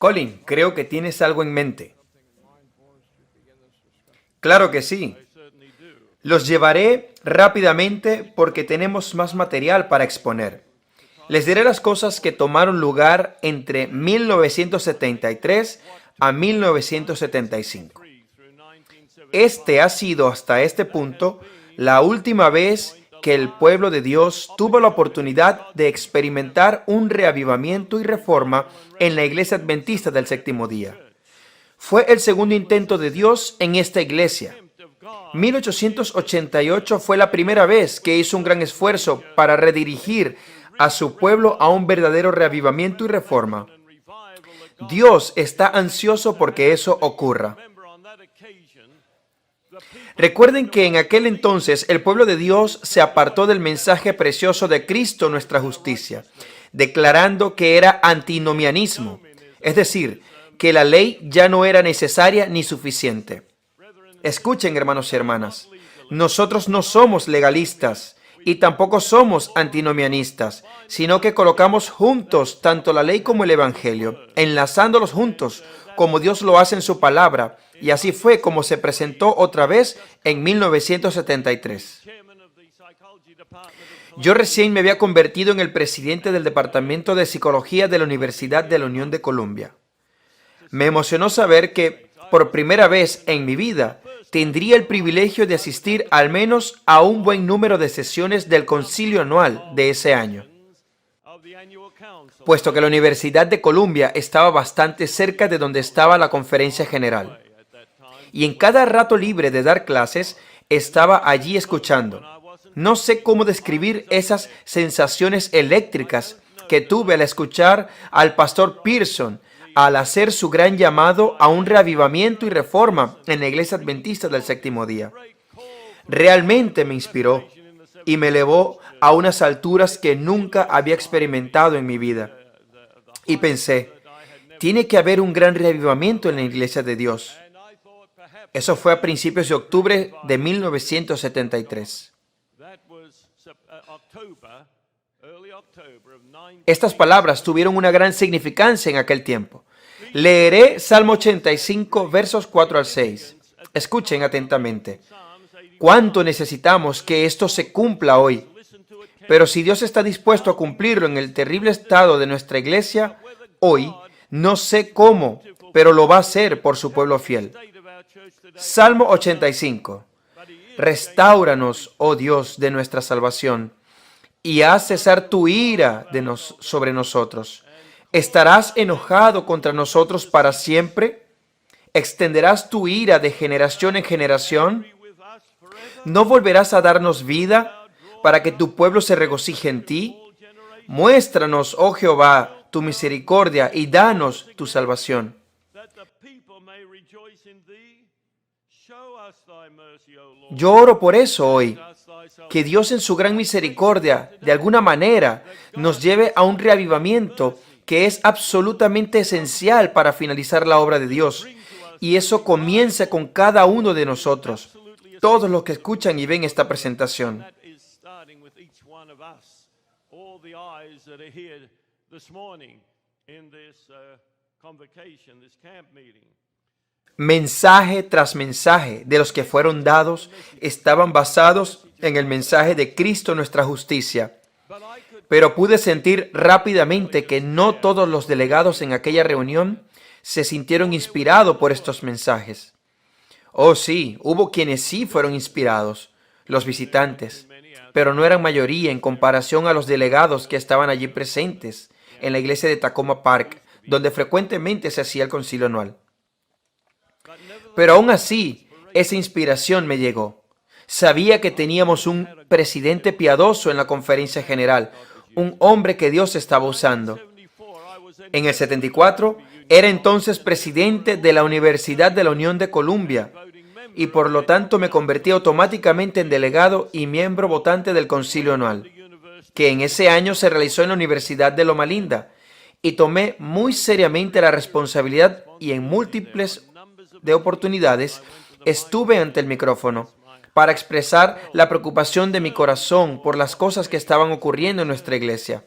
Colin, creo que tienes algo en mente. Claro que sí. Los llevaré rápidamente porque tenemos más material para exponer. Les diré las cosas que tomaron lugar entre 1973 a 1975. Este ha sido hasta este punto la última vez que el pueblo de Dios tuvo la oportunidad de experimentar un reavivamiento y reforma en la iglesia adventista del séptimo día. Fue el segundo intento de Dios en esta iglesia. 1888 fue la primera vez que hizo un gran esfuerzo para redirigir a su pueblo a un verdadero reavivamiento y reforma. Dios está ansioso porque eso ocurra. Recuerden que en aquel entonces el pueblo de Dios se apartó del mensaje precioso de Cristo, nuestra justicia, declarando que era antinomianismo, es decir, que la ley ya no era necesaria ni suficiente. Escuchen, hermanos y hermanas, nosotros no somos legalistas y tampoco somos antinomianistas, sino que colocamos juntos tanto la ley como el evangelio, enlazándolos juntos, como Dios lo hace en su palabra, y así fue como se presentó otra vez en 1973. Yo recién me había convertido en el presidente del Departamento de Psicología de la Universidad de la Unión de Columbia. Me emocionó saber que, por primera vez en mi vida, tendría el privilegio de asistir al menos a un buen número de sesiones del concilio anual de ese año, puesto que la Universidad de Columbia estaba bastante cerca de donde estaba la conferencia general. Y en cada rato libre de dar clases, estaba allí escuchando. No sé cómo describir esas sensaciones eléctricas que tuve al escuchar al pastor Pearson al hacer su gran llamado a un reavivamiento y reforma en la iglesia adventista del séptimo día. Realmente me inspiró y me elevó a unas alturas que nunca había experimentado en mi vida. Y pensé, tiene que haber un gran reavivamiento en la iglesia de Dios. Eso fue a principios de octubre de 1973. Estas palabras tuvieron una gran significancia en aquel tiempo. Leeré Salmo 85, versos 4 al 6. Escuchen atentamente. ¿Cuánto necesitamos que esto se cumpla hoy? Pero si Dios está dispuesto a cumplirlo en el terrible estado de nuestra iglesia, hoy, no sé cómo, pero lo va a hacer por su pueblo fiel. Salmo 85. Restáuranos, oh Dios, de nuestra salvación, y haz cesar tu ira sobre nosotros. ¿Estarás enojado contra nosotros para siempre? ¿Extenderás tu ira de generación en generación? ¿No volverás a darnos vida para que tu pueblo se regocije en ti? Muéstranos, oh Jehová, tu misericordia y danos tu salvación. Yo oro por eso hoy, que Dios en su gran misericordia, de alguna manera, nos lleve a un reavivamiento que es absolutamente esencial para finalizar la obra de Dios. Y eso comienza con cada uno de nosotros, todos los que escuchan y ven esta presentación. Mensaje tras mensaje de los que fueron dados estaban basados en el mensaje de Cristo nuestra justicia. Pero pude sentir rápidamente que no todos los delegados en aquella reunión se sintieron inspirados por estos mensajes. Oh sí, hubo quienes sí fueron inspirados, los visitantes, pero no eran mayoría en comparación a los delegados que estaban allí presentes en la iglesia de Takoma Park, donde frecuentemente se hacía el concilio anual. Pero aún así, esa inspiración me llegó. Sabía que teníamos un presidente piadoso en la conferencia general, un hombre que Dios estaba usando. En el 74, era entonces presidente de la Universidad de la Unión de Columbia y por lo tanto me convertí automáticamente en delegado y miembro votante del concilio anual, que en ese año se realizó en la Universidad de Loma Linda, y tomé muy seriamente la responsabilidad y en múltiples de oportunidades estuve ante el micrófono para expresar la preocupación de mi corazón por las cosas que estaban ocurriendo en nuestra iglesia.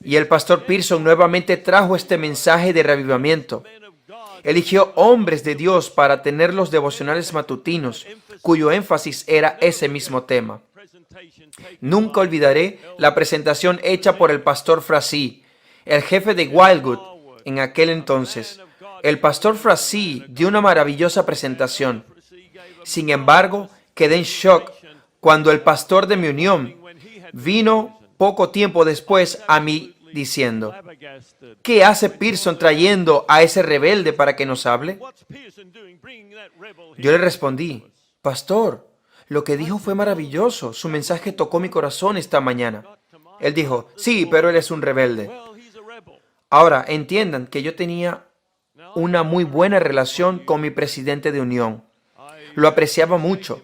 Y el pastor Pearson nuevamente trajo este mensaje de reavivamiento. Eligió hombres de Dios para tener los devocionales matutinos, cuyo énfasis era ese mismo tema. Nunca olvidaré la presentación hecha por el pastor Frazee, el jefe de Wildwood en aquel entonces. El pastor Frazee dio una maravillosa presentación. Sin embargo, quedé en shock cuando el pastor de mi unión vino poco tiempo después a mí diciendo: ¿qué hace Pearson trayendo a ese rebelde para que nos hable? Yo le respondí: pastor, lo que dijo fue maravilloso. Su mensaje tocó mi corazón esta mañana. Él dijo: sí, pero él es un rebelde. Ahora, entiendan que yo tenía una muy buena relación con mi presidente de unión. Lo apreciaba mucho,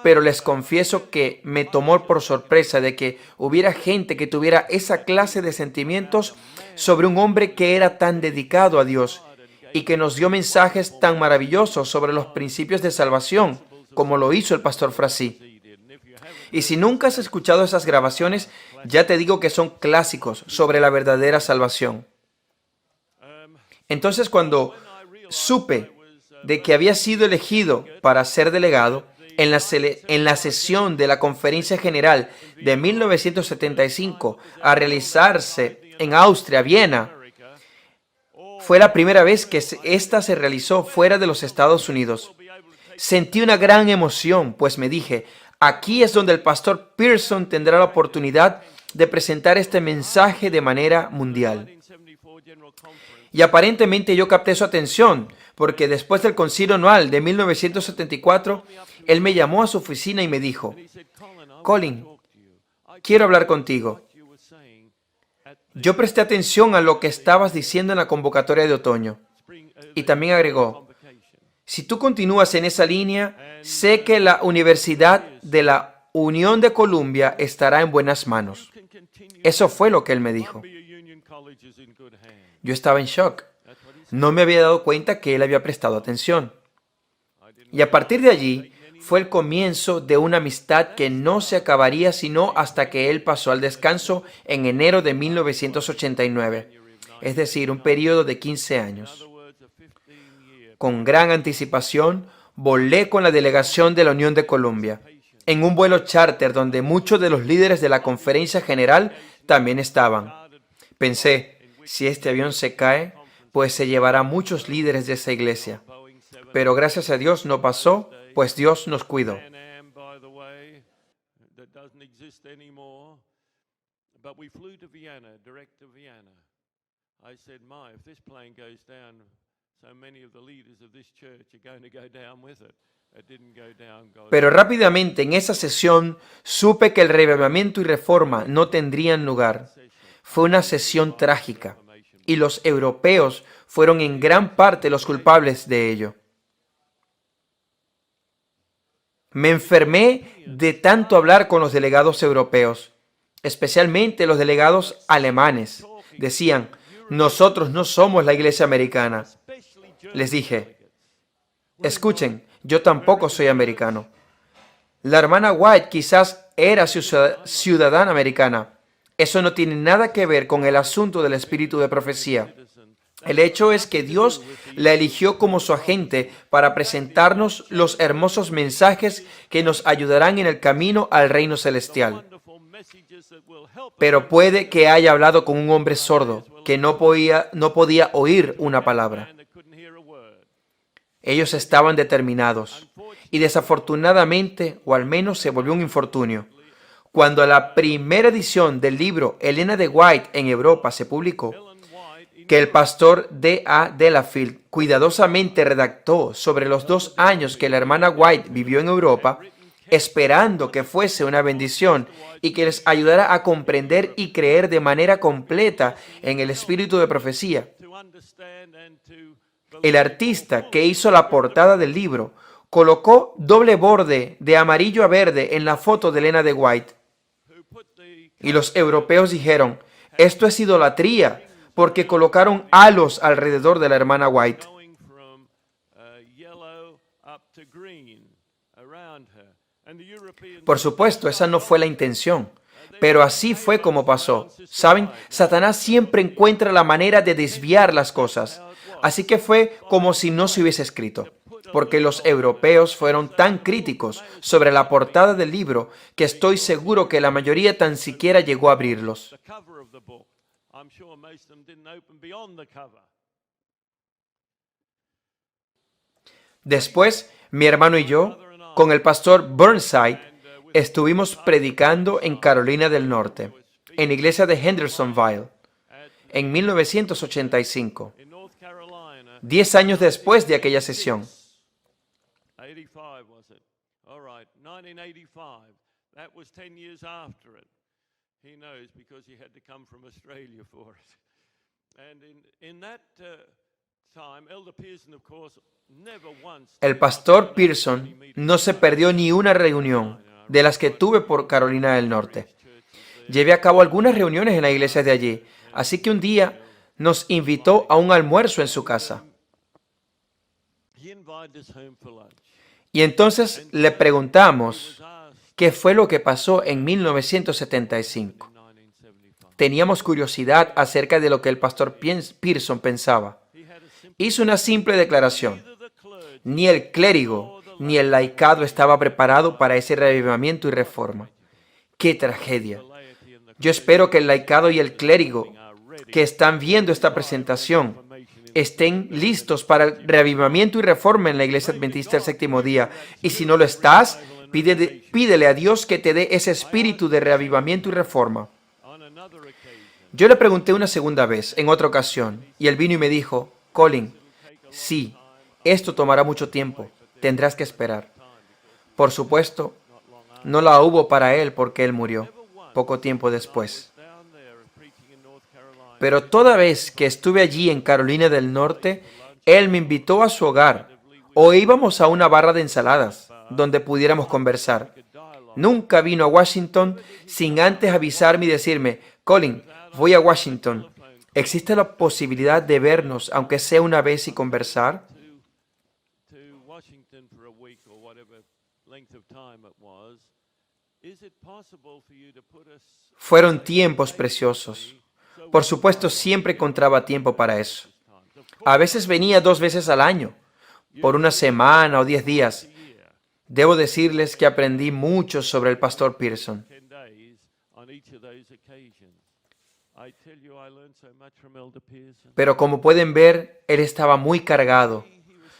pero les confieso que me tomó por sorpresa de que hubiera gente que tuviera esa clase de sentimientos sobre un hombre que era tan dedicado a Dios y que nos dio mensajes tan maravillosos sobre los principios de salvación, como lo hizo el pastor Frazee. Y si nunca has escuchado esas grabaciones, ya te digo que son clásicos sobre la verdadera salvación. Entonces, cuando supe de que había sido elegido para ser delegado, en la sesión de la Conferencia General de 1975 a realizarse en Austria, Viena, fue la primera vez que esta se realizó fuera de los Estados Unidos. Sentí una gran emoción, pues me dije: aquí es donde el pastor Pearson tendrá la oportunidad de presentar este mensaje de manera mundial. Y aparentemente yo capté su atención, porque después del concilio anual de 1974, él me llamó a su oficina y me dijo: Colin, quiero hablar contigo. Yo presté atención a lo que estabas diciendo en la convocatoria de otoño. Y también agregó: si tú continúas en esa línea, sé que la Universidad de la Unión de Columbia estará en buenas manos. Eso fue lo que él me dijo. Yo estaba en shock. No me había dado cuenta que él había prestado atención. Y a partir de allí fue el comienzo de una amistad que no se acabaría sino hasta que él pasó al descanso en enero de 1989, es decir, un periodo de 15 años. Con gran anticipación, volé con la delegación de la Unión de Columbia, en un vuelo charter donde muchos de los líderes de la Conferencia General también estaban. Pensé: si este avión se cae, pues se llevará muchos líderes de esa iglesia. Pero gracias a Dios no pasó, pues Dios nos cuidó. Pero rápidamente en esa sesión supe que el reavivamiento y reforma no tendrían lugar. Fue una sesión trágica, y los europeos fueron en gran parte los culpables de ello. Me enfermé de tanto hablar con los delegados europeos, especialmente los delegados alemanes. Decían: nosotros no somos la iglesia americana. Les dije: escuchen, yo tampoco soy americano. La hermana White quizás era ciudadana americana. Eso no tiene nada que ver con el asunto del espíritu de profecía. El hecho es que Dios la eligió como su agente para presentarnos los hermosos mensajes que nos ayudarán en el camino al reino celestial. Pero puede que haya hablado con un hombre sordo que no podía oír una palabra. Ellos estaban determinados y desafortunadamente, o al menos se volvió un infortunio, cuando la primera edición del libro Elena de White en Europa se publicó, que el pastor D.A. Delafield cuidadosamente redactó sobre los 2 años que la hermana White vivió en Europa, esperando que fuese una bendición y que les ayudara a comprender y creer de manera completa en el espíritu de profecía. El artista que hizo la portada del libro colocó doble borde de amarillo a verde en la foto de Elena de White. Y los europeos dijeron: esto es idolatría, porque colocaron halos alrededor de la hermana White. Por supuesto, esa no fue la intención, Pero así fue como pasó. ¿Saben? Satanás siempre encuentra la manera de desviar las cosas. Así que fue como si no se hubiese escrito, porque los europeos fueron tan críticos sobre la portada del libro que estoy seguro que la mayoría tan siquiera llegó a abrirlos. Después, mi hermano y yo, con el pastor Burnside, estuvimos predicando en Carolina del Norte, en la iglesia de Hendersonville, en 1985, 10 años después de aquella sesión. El pastor Pearson no se perdió ni una reunión de las que tuve por Carolina del Norte. Llevé a cabo algunas reuniones en la iglesia de allí, así que un día nos invitó a un almuerzo en su casa. Y entonces le preguntamos qué fue lo que pasó en 1975. Teníamos curiosidad acerca de lo que el pastor Pearson pensaba. Hizo una simple declaración. Ni el clérigo ni el laicado estaba preparado para ese reavivamiento y reforma. ¡Qué tragedia! Yo espero que el laicado y el clérigo que están viendo esta presentación estén listos para el reavivamiento y reforma en la Iglesia Adventista del Séptimo Día. Y si no lo estás, pídele a Dios que te dé ese espíritu de reavivamiento y reforma. Yo le pregunté una segunda vez, en otra ocasión, y él vino y me dijo, Colin, sí, esto tomará mucho tiempo, tendrás que esperar. Por supuesto, no la hubo para él porque él murió poco tiempo después. Pero toda vez que estuve allí en Carolina del Norte, él me invitó a su hogar o íbamos a una barra de ensaladas donde pudiéramos conversar. Nunca vino a Washington sin antes avisarme y decirme, Colin, voy a Washington. ¿Existe la posibilidad de vernos, aunque sea una vez, y conversar? Fueron tiempos preciosos. Por supuesto, siempre encontraba tiempo para eso. A veces venía 2 veces al año, por una semana o 10 días. Debo decirles que aprendí mucho sobre el pastor Pearson. Pero como pueden ver, él estaba muy cargado.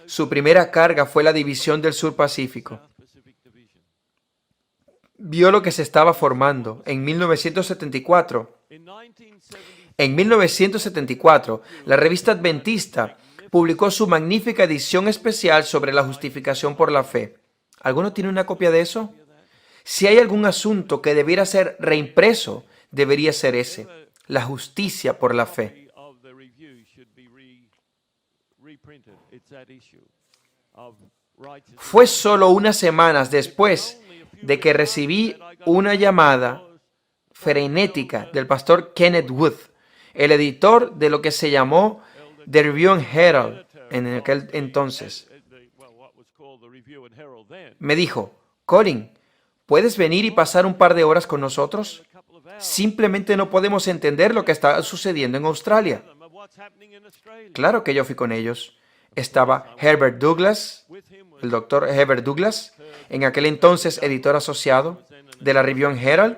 Su primera carga fue la división del Sur Pacífico. Vio lo que se estaba formando en 1974. En 1974, la revista Adventista publicó su magnífica edición especial sobre la justificación por la fe. ¿Alguno tiene una copia de eso? Si hay algún asunto que debiera ser reimpreso, debería ser ese, la justicia por la fe. Fue solo unas semanas después de que recibí una llamada frenética del pastor Kenneth Wood, el editor de lo que se llamó The Review and Herald en aquel entonces. Me dijo, Colin, ¿puedes venir y pasar un par de horas con nosotros? Simplemente no podemos entender lo que está sucediendo en Australia. Claro que yo fui con ellos. Estaba Herbert Douglas, el doctor Herbert Douglas, en aquel entonces editor asociado de la Review and Herald,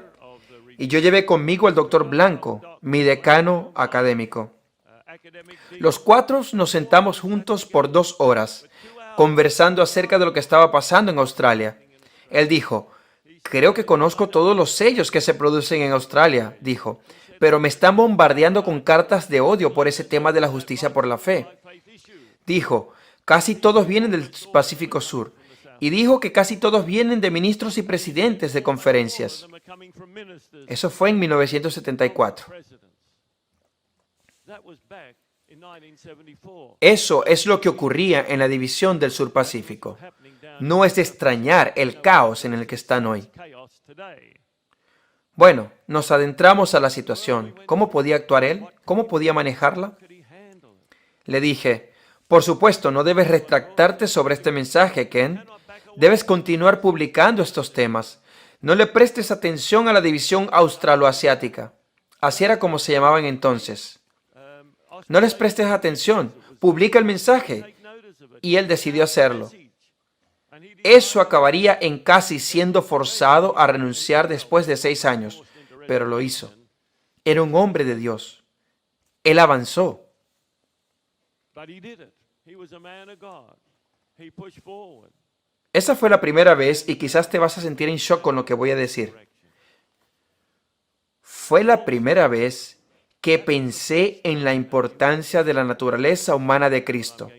y yo llevé conmigo al doctor Blanco, mi decano académico. Los 4 nos sentamos juntos por 2 horas, conversando acerca de lo que estaba pasando en Australia. Él dijo, creo que conozco todos los sellos que se producen en Australia, dijo, pero me están bombardeando con cartas de odio por ese tema de la justicia por la fe. Dijo, casi todos vienen del Pacífico Sur. Y dijo que casi todos vienen de ministros y presidentes de conferencias. Eso fue en 1974. Eso es lo que ocurría en la división del Sur Pacífico. No es de extrañar el caos en el que están hoy. Bueno, nos adentramos a la situación. ¿Cómo podía actuar él? ¿Cómo podía manejarla? Le dije, por supuesto, no debes retractarte sobre este mensaje, Ken. Debes continuar publicando estos temas. No le prestes atención a la división australoasiática. Así era como se llamaban entonces. No les prestes atención. Publica el mensaje. Y él decidió hacerlo. Eso acabaría en casi siendo forzado a renunciar después de 6 años, pero lo hizo. Era un hombre de Dios. Él avanzó. Esa fue la primera vez y quizás te vas a sentir en shock con lo que voy a decir. Fue la primera vez que pensé en la importancia de la naturaleza humana de Cristo.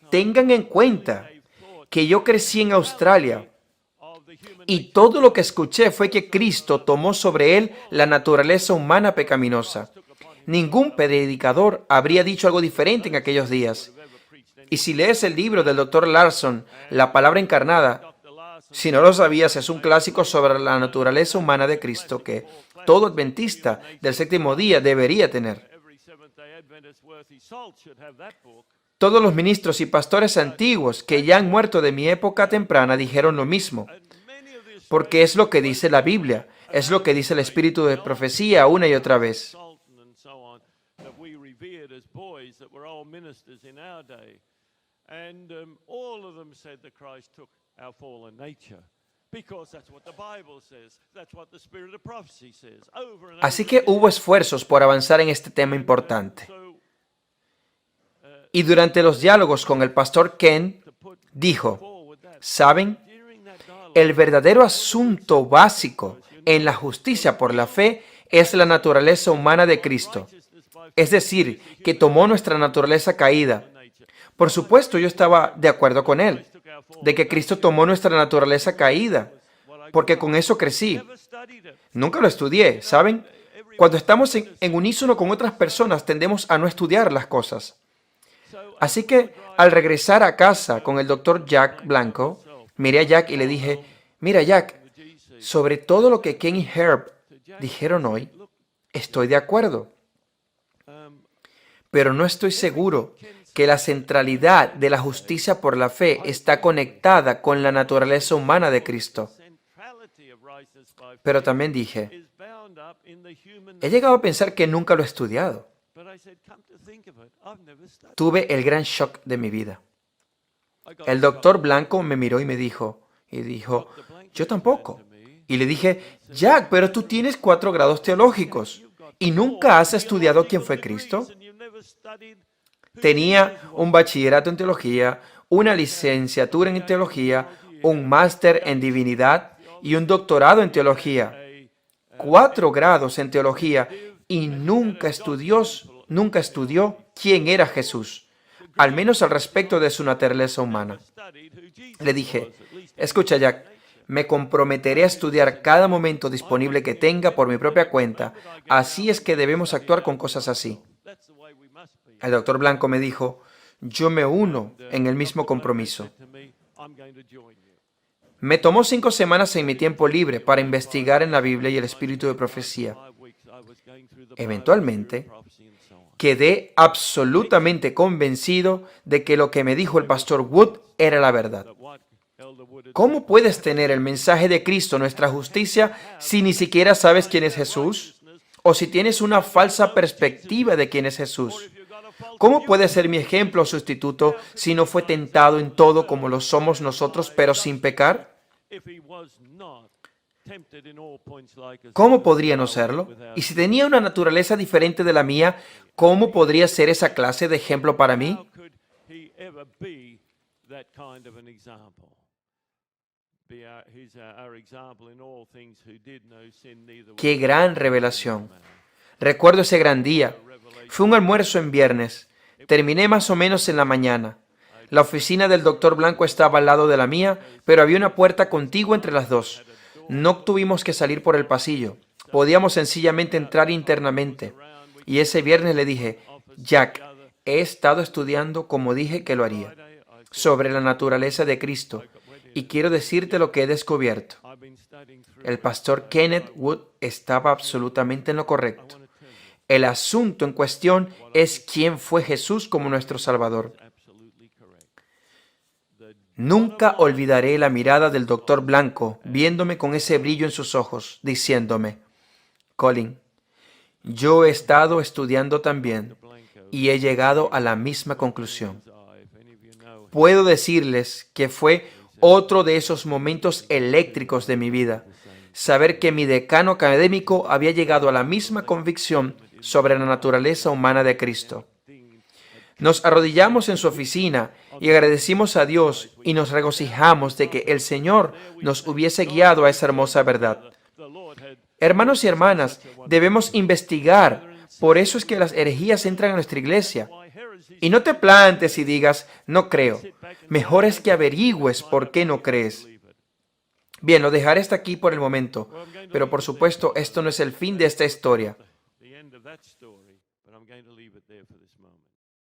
Tengan en cuenta que yo crecí en Australia y todo lo que escuché fue que Cristo tomó sobre él la naturaleza humana pecaminosa. Ningún predicador habría dicho algo diferente en aquellos días. Y si lees el libro del Dr. Larson, La Palabra Encarnada, si no lo sabías, es un clásico sobre la naturaleza humana de Cristo que todo adventista del séptimo día debería tener. Todos los ministros y pastores antiguos que ya han muerto de mi época temprana dijeron lo mismo, porque es lo que dice la Biblia, es lo que dice el espíritu de profecía una y otra vez. Así que hubo esfuerzos por avanzar en este tema importante. Y durante los diálogos con el pastor Ken, dijo, ¿saben? El verdadero asunto básico en la justicia por la fe es la naturaleza humana de Cristo. Es decir, que tomó nuestra naturaleza caída. Por supuesto, yo estaba de acuerdo con él, de que Cristo tomó nuestra naturaleza caída, porque con eso crecí. Nunca lo estudié, ¿saben? Cuando estamos en unísono con otras personas, tendemos a no estudiar las cosas. Así que, al regresar a casa con el doctor Jack Blanco, miré a Jack y le dije, mira Jack, sobre todo lo que Ken y Herb dijeron hoy, estoy de acuerdo. Pero no estoy seguro que la centralidad de la justicia por la fe está conectada con la naturaleza humana de Cristo. Pero también dije, he llegado a pensar que nunca lo he estudiado. Tuve el gran shock de mi vida. El doctor Blanco me miró y me dijo, yo tampoco. Y le dije, Jack, pero tú tienes 4 grados teológicos y nunca has estudiado quién fue Cristo. Tenía un bachillerato en teología, una licenciatura en teología, un máster en divinidad y un doctorado en teología. 4 grados en teología y nunca estudió quién era Jesús, al menos al respecto de su naturaleza humana. Le dije, escucha Jack, me comprometeré a estudiar cada momento disponible que tenga por mi propia cuenta. Así es que debemos actuar con cosas así. El doctor Blanco me dijo, yo me uno en el mismo compromiso. Me tomó 5 semanas en mi tiempo libre para investigar en la Biblia y el espíritu de profecía. Eventualmente, quedé absolutamente convencido de que lo que me dijo el pastor Wood era la verdad. ¿Cómo puedes tener el mensaje de Cristo, nuestra justicia, si ni siquiera sabes quién es Jesús? O si tienes una falsa perspectiva de quién es Jesús. ¿Cómo puede ser mi ejemplo o sustituto si no fue tentado en todo como lo somos nosotros, pero sin pecar? ¿Cómo podría no serlo? Y si tenía una naturaleza diferente de la mía, ¿cómo podría ser esa clase de ejemplo para mí? ¡Qué gran revelación! Recuerdo ese gran día. Fue un almuerzo en viernes. Terminé más o menos en la mañana. La oficina del doctor Blanco estaba al lado de la mía, pero había una puerta contigua entre las dos. No tuvimos que salir por el pasillo. Podíamos sencillamente entrar internamente. Y ese viernes le dije, Jack, he estado estudiando como dije que lo haría, sobre la naturaleza de Cristo, y quiero decirte lo que he descubierto. El pastor Kenneth Wood estaba absolutamente en lo correcto. El asunto en cuestión es quién fue Jesús como nuestro Salvador. Nunca olvidaré la mirada del doctor Blanco viéndome con ese brillo en sus ojos, diciéndome, Colin, yo he estado estudiando también y he llegado a la misma conclusión. Puedo decirles que fue otro de esos momentos eléctricos de mi vida, saber que mi decano académico había llegado a la misma convicción sobre la naturaleza humana de Cristo. Nos arrodillamos en su oficina y agradecimos a Dios y nos regocijamos de que el Señor nos hubiese guiado a esa hermosa verdad. Hermanos y hermanas, debemos investigar. Por eso es que las herejías entran a nuestra iglesia. Y no te plantes y digas, no creo. Mejor es que averigües por qué no crees. Bien, lo dejaré hasta aquí por el momento, pero por supuesto esto no es el fin de esta historia.